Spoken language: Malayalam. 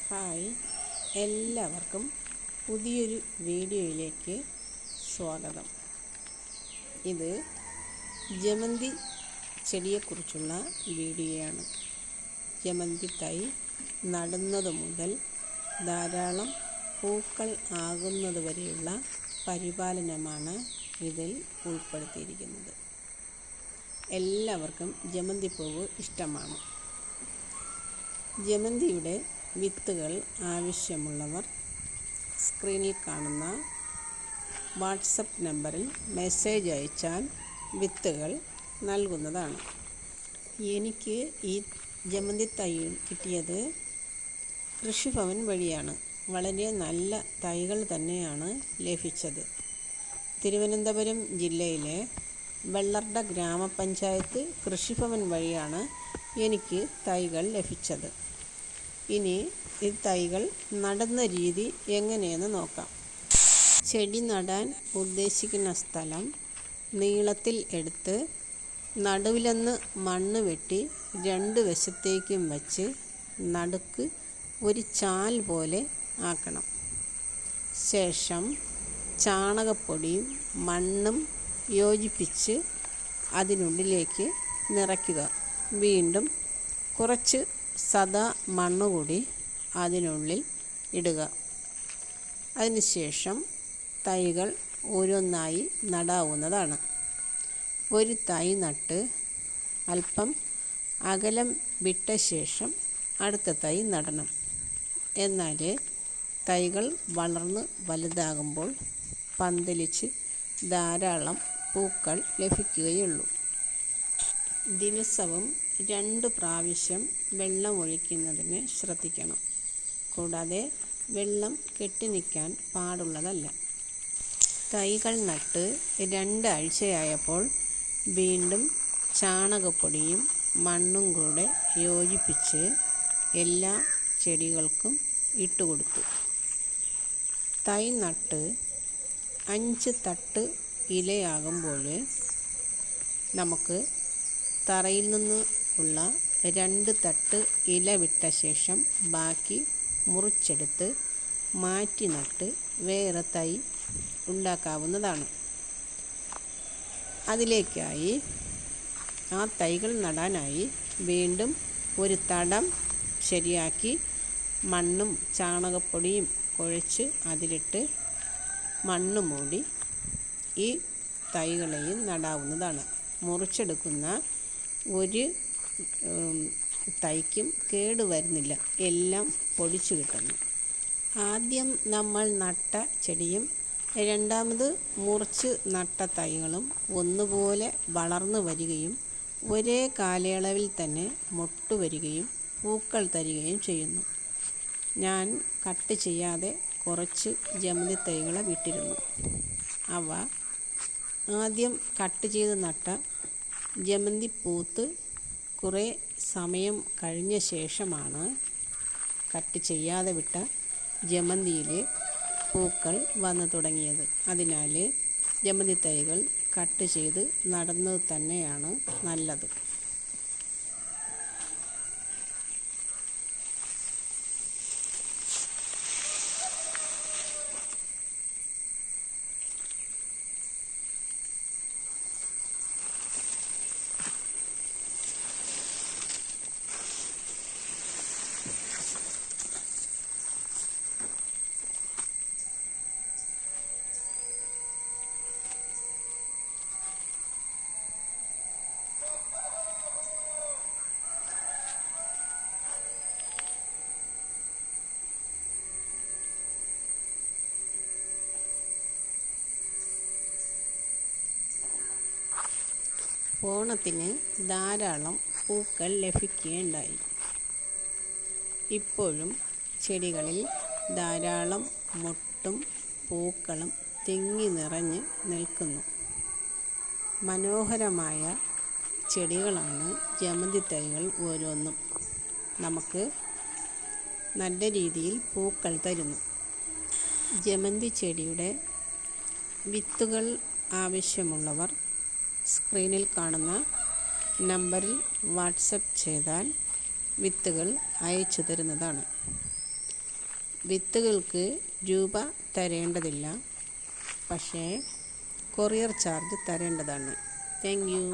ഹായ്, എല്ലാവർക്കും പുതിയൊരു വീഡിയോയിലേക്ക് സ്വാഗതം. ഇത് ജമന്തി ചെടിയെക്കുറിച്ചുള്ള വീഡിയോയാണ്. ജമന്തി തൈ നടുന്നത് മുതൽ ധാരാളം പൂക്കൾ ആകുന്നത് വരെയുള്ള പരിപാലനമാണ് ഇതിൽ ഉൾപ്പെടുത്തിയിരിക്കുന്നത്. എല്ലാവർക്കും ജമന്തിപ്പൂവ് ഇഷ്ടമാണ്. ജമന്തിയുടെ വിത്തുകൾ ആവശ്യമുള്ളവർ സ്ക്രീനിൽ കാണുന്ന വാട്സപ്പ് നമ്പറിൽ മെസ്സേജ് അയച്ചാൽ വിത്തുകൾ നൽകുന്നതാണ്. എനിക്ക് ഈ ജമന്തി തൈ കിട്ടിയത് കൃഷിഭവൻ വഴിയാണ്. വളരെ നല്ല തൈകൾ തന്നെയാണ് ലഭിച്ചത്. തിരുവനന്തപുരം ജില്ലയിലെ വെള്ളർട ഗ്രാമപഞ്ചായത്ത് കൃഷിഭവൻ വഴിയാണ് എനിക്ക് തൈകൾ ലഭിച്ചത്. ഇനി ഈ തൈകൾ നടുന്ന രീതി എങ്ങനെയെന്ന് നോക്കാം. ചെടി നടാൻ ഉദ്ദേശിക്കുന്ന സ്ഥലം നീളത്തിൽ എടുത്ത് നടുവിലൊന്ന് മണ്ണ് വെട്ടി രണ്ട് വശത്തേക്കും വച്ച് നടുക്ക് ഒരു ചാൽ പോലെ ആക്കണം. ശേഷം ചാണകപ്പൊടിയും മണ്ണും യോജിപ്പിച്ച് അതിനുള്ളിലേക്ക് നിറയ്ക്കുക. വീണ്ടും കുറച്ച് സദാ മണ്ണ് കൂടി അതിനുള്ളിൽ ഇടുക. അതിനുശേഷം തൈകൾ ഓരോന്നായി നടാവുന്നതാണ്. ഒരു തൈ നട്ട് അല്പം അകലം വിട്ട ശേഷം അടുത്ത തൈ നടണം. എന്നാൽ തൈകൾ വളർന്ന് വലുതാകുമ്പോൾ പന്തലിച്ച് ധാരാളം പൂക്കൾ ലഭിക്കുകയുള്ളൂ. ദിവസവും 2 പ്രാവശ്യം വെള്ളം ഒഴിക്കുന്നതിന് ശ്രദ്ധിക്കണം. കൂടാതെ വെള്ളം കെട്ടി നിൽക്കാൻ പാടുള്ളതല്ല. തൈകൾ നട്ട് 2 ആഴ്ചയായപ്പോൾ വീണ്ടും ചാണകപ്പൊടിയും മണ്ണും കൂടെ യോജിപ്പിച്ച് എല്ലാ ചെടികൾക്കും ഇട്ടുകൊടുത്തു. തൈ നട്ട് 5 തട്ട് ഇലയാകുമ്പോൾ നമുക്ക് തറയിൽ നിന്ന് ഉള്ള 2 തട്ട് ഇല വിട്ട ശേഷം ബാക്കി മുറിച്ചെടുത്ത് മാറ്റി നട്ട് വേറെ തൈ ഉണ്ടാക്കാവുന്നതാണ്. അതിലേക്കായി ആ തൈകൾ നടാനായി വീണ്ടും ഒരു തടം ശരിയാക്കി മണ്ണും ചാണകപ്പൊടിയും കുഴച്ച് അതിലിട്ട് മണ്ണ് മൂടി ഈ തൈകളെയും നടാവുന്നതാണ്. മുറിച്ചെടുക്കുന്ന ഒരു തൈക്കും കേട് വരുന്നില്ല, എല്ലാം പൊടിച്ചു കിട്ടുന്നു. ആദ്യം നമ്മൾ നട്ട ചെടിയും രണ്ടാമത് മുറിച്ച് നട്ട തൈകളും ഒന്നുപോലെ വളർന്നു വരികയും ഒരേ കാലയളവിൽ തന്നെ മൊട്ട് വരികയും പൂക്കൾ തരികയും ചെയ്യുന്നു. ഞാൻ കട്ട് ചെയ്യാതെ കുറച്ച് ജമന്തി തൈകളെ വിട്ടിരുന്നു. അവ ആദ്യം കട്ട് ചെയ്ത് നട്ട ജമന്തി പൂത്ത് കുറേ സമയം കഴിഞ്ഞ ശേഷമാണ് കട്ട് ചെയ്യാതെ വിട്ട ജമന്തിയിൽ പൂക്കൾ വന്നു തുടങ്ങിയത്. അതിനാൽ ജമന്തി തൈകൾ കട്ട് ചെയ്ത് നടുന്നത് തന്നെയാണ് നല്ലത്. ഓണത്തിന് ധാരാളം പൂക്കൾ ലഭിക്കുകയുണ്ടായി. ഇപ്പോഴും ചെടികളിൽ ധാരാളം മൊട്ടും പൂക്കളും തിങ്ങി നിറഞ്ഞ് നിൽക്കുന്നു. മനോഹരമായ ചെടികളാണ് ജമന്തി തൈകൾ ഓരോന്നും. നമുക്ക് നല്ല രീതിയിൽ പൂക്കൾ തരുന്നു. ജമന്തി ചെടിയുടെ വിത്തുകൾ ആവശ്യമുള്ളവർ സ്ക്രീനിൽ കാണുന്ന നമ്പറിൽ വാട്സപ്പ് ചെയ്താൽ വിത്തുകൾ അയച്ചു തരുന്നതാണ്. വിത്തുകൾക്ക് രൂപ തരേണ്ടതില്ല, പക്ഷേ കൊറിയർ ചാർജ് തരേണ്ടതാണ്. Thank you.